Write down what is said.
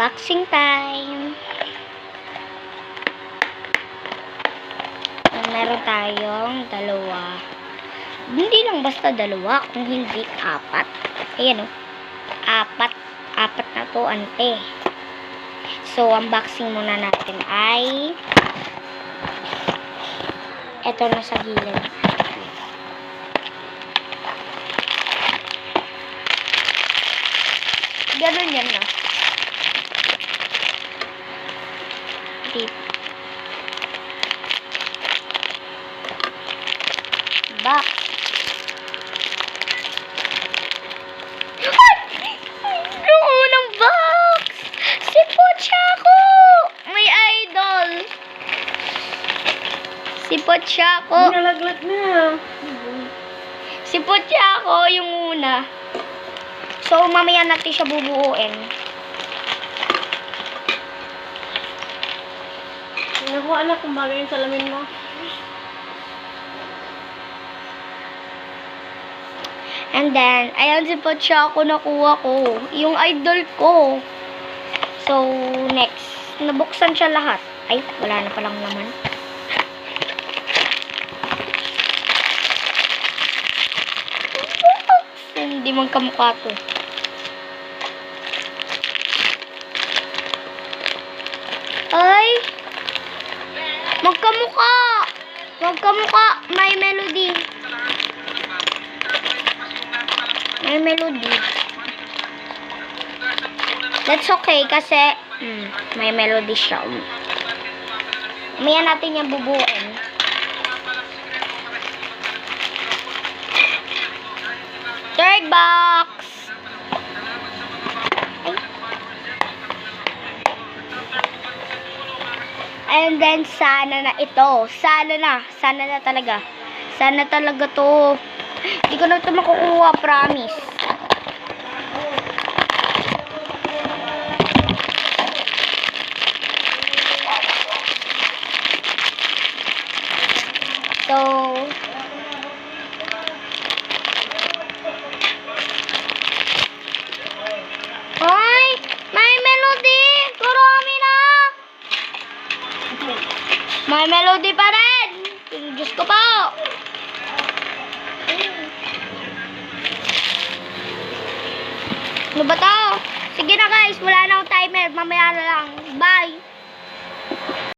Unboxing time. Meron tayong dalawa. Hindi lang basta dalawa, kung hindi apat. Ayan o. Apat na to, ante. So, unboxing muna natin ay eto na sa gilid. Ganun yan na. Dito. Box. Yung unang box! Si Pochako! May idol! Si Pochako. Nalaglag na. Si Pochako yung una. So, mamaya natin siya bubuuin. Nakuha anak kung bagay yung salamin mo. And then, ayan si Pochako nakuha ko. Yung idol ko. So, next. Nabuksan siya lahat. Ay, wala na palang naman. Hindi man kamukha to. Ay! Magkamukha! Magkamukha! May melody. May melody. That's okay kasi may melody siya. Umayan natin yung bubuin. Third box. And then sana na ito. Sana na talaga. Sana talaga to. Hindi ko na ito makukuha, promise. So, ay, may melody. Kurami na. May melody pa rin. Diyos ko po. Ano ba to? Sige na guys, wala na akong timer. Mamaya na lang. Bye.